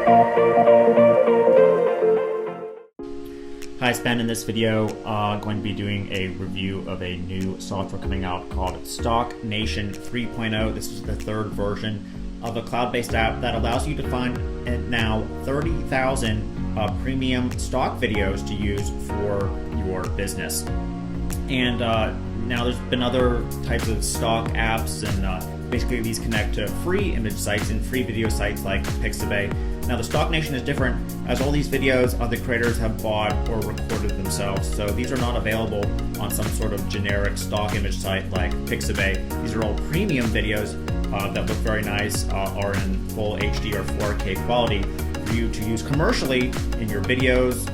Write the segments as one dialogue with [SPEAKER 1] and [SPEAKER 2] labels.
[SPEAKER 1] Hi, it's Ben. In this video, I'm going to be doing a review of a new software coming out called Stocknation 3.0. This is the third version of a cloud-based app that allows you to find now 30,000 premium stock videos to use for your business. And now there's been other types of stock apps, and basically these connect to free image sites and free video sites like Pixabay. Now the Stocknation is different, as all these videos the creators have bought or recorded themselves. So these are not available on some sort of generic stock image site like Pixabay. These are all premium videos that look very nice, are in full HD or 4K quality for you to use commercially in your videos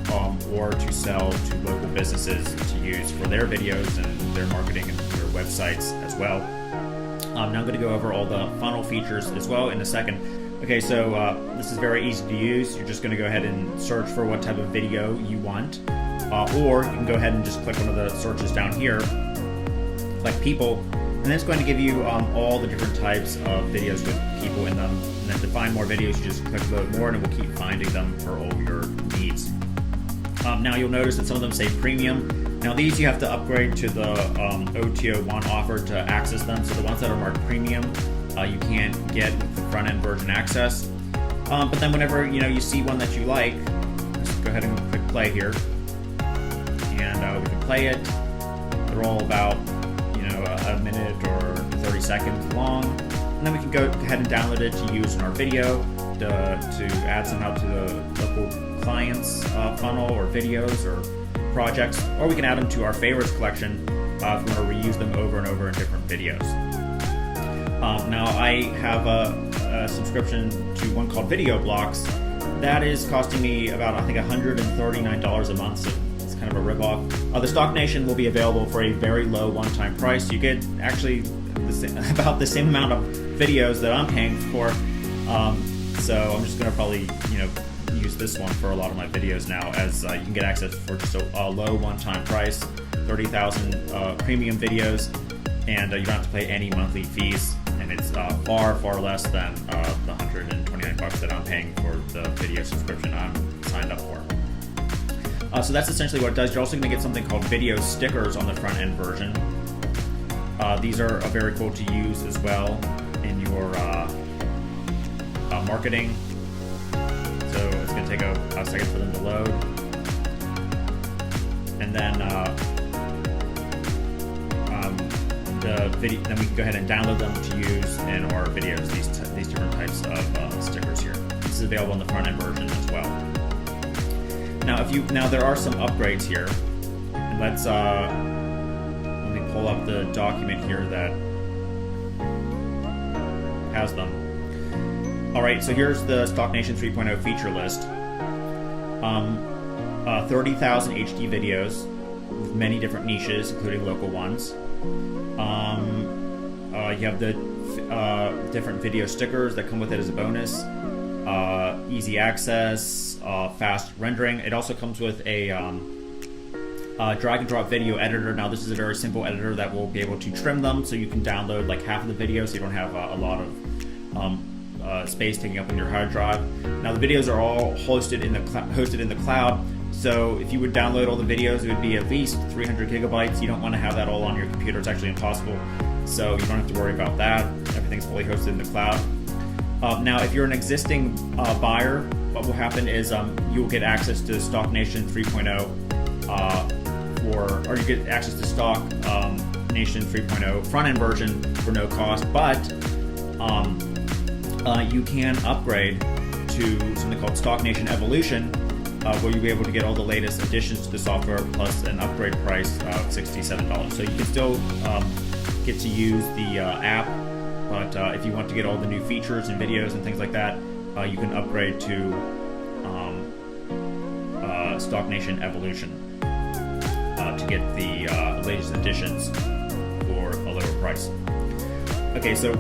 [SPEAKER 1] or to sell to local businesses to use for their videos and their marketing and their websites as well. Now I'm going to go over all the funnel features as well in a second. Okay, so this is very easy to use. You're just going to go ahead and search for what type of video you want, or you can go ahead and just click one of the searches down here, like people, and then it's going to give you all the different types of videos with people in them. And then to find more videos, you just click load more, and it will keep finding them for all your needs. Now you'll notice that some of them say premium. Now these you have to upgrade to the OTO1 offer to access them. So the ones that are marked premium, you can't get with the front-end version access. But then whenever you see one that you like, just go ahead and click play here, and we can play it. They're all about a minute or 30 seconds long, and then we can go ahead and download it to use in our video to add some out to the local clients funnel or videos or projects, or we can add them to our favorites collection if we want to reuse them over and over in different videos. Now I have a subscription to one called Video Blocks that is costing me about, I think, $139 a month, so it's kind of a ripoff. The Stocknation will be available for a very low one-time price. You get actually about the same amount of videos that I'm paying for, so I'm just going to probably use this one for a lot of my videos now, as you can get access for just a low one-time price, 30,000 premium videos, and you don't have to pay any monthly fees. And it's far less than the $129 that I'm paying for the video subscription I'm signed up for. So that's essentially what it does. You're also going to get something called video stickers on the front end version. These are very cool to use as well in your marketing. So it's going to take a second for them to load, and then then we can go ahead and download them to use in our videos, these different types of stickers here. This is available in the front end version as well. Now there are some upgrades here, and let me pull up the document here that has them. Alright, so here's the Stocknation 3.0 feature list. 30,000 HD videos with many different niches, including local ones. You have the different video stickers that come with it as a bonus, easy access, fast rendering. It also comes with a drag and drop video editor. Now this is a very simple editor that will be able to trim them, so you can download like half of the video, so you don't have a lot of space taking up in your hard drive. Now the videos are all hosted in the cloud. So if you would download all the videos, it would be at least 300 gigabytes. You don't want to have that all on your computer. It's actually impossible. So you don't have to worry about that. Everything's fully hosted in the cloud. Now, if you're an existing buyer, what will happen is you will get access to Stocknation 3.0 or you get access to Stocknation 3.0 front-end version for no cost, but you can upgrade to something called Stocknation Evolution, where you'll be able to get all the latest additions to the software plus an upgrade price of $67. So you can still get to use the app, but if you want to get all the new features and videos and things like that, you can upgrade to Stocknation Evolution to get the latest additions for a lower price. Okay, so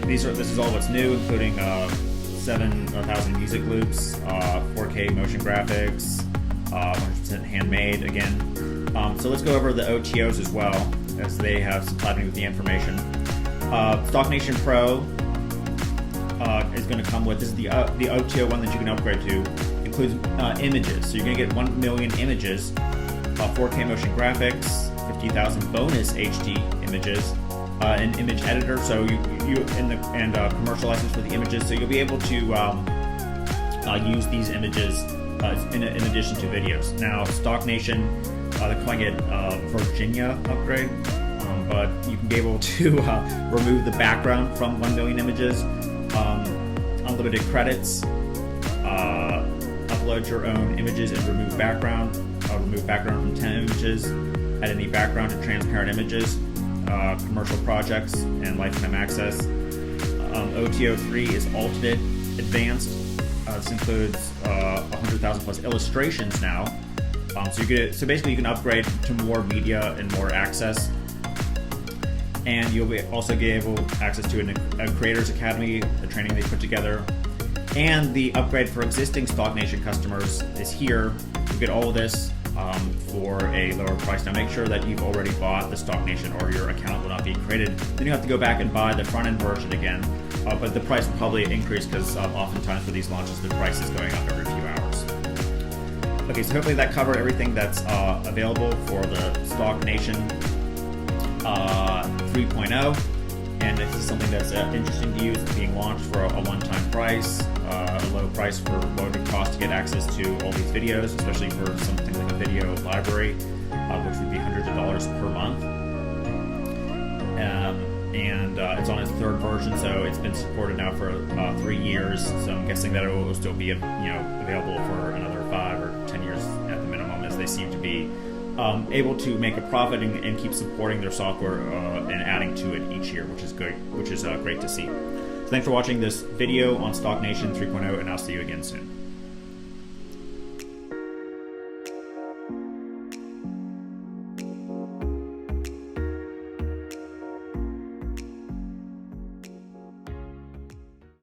[SPEAKER 1] this is all what's new, including 7,000 music loops, 4K motion graphics, 100% handmade again. So let's go over the OTOs as well, as they have supplied me with the information. Stocknation Pro is going to come with, this is the OTO one that you can upgrade to, includes images. So you're going to get 1 million images, 4K motion graphics, 50,000 bonus HD images, an image editor, so and commercial license for the images, so you'll be able to use these images in addition to videos. Now, Stocknation, they're calling it Virginia upgrade, but you can be able to remove the background from 1 million images, unlimited credits, upload your own images and remove background from 10 images, add any background to transparent images, commercial projects, and lifetime access. OTO 3 is Ultimate Advanced. This includes 100,000 plus illustrations now. So basically you can upgrade to more media and more access. And you'll also be able access to a Creators Academy, the training they put together. And the upgrade for existing Stocknation customers is here. You get all of this for a lower price. Now make sure that you've already bought the Stocknation or your account will not be created. Then you have to go back and buy the front end version again. But the price will probably increase because oftentimes for these launches the price is going up every few hours. Okay, so hopefully that covered everything that's available for the Stocknation 3.0. And if this is something that's interesting to you, it's being launched for a one-time price, a low price for what it would cost to get access to all these videos, especially for something like a video library, which would be hundreds of dollars per month. And it's on its third version, so it's been supported now for 3 years. So I'm guessing that it will still be available for another 5 or 10 years at the minimum, as they seem to be able to make a profit and keep supporting their software and adding to it each year, which is good, which is great to see. So thanks for watching this video on Stocknation 3.0, and I'll see you again soon.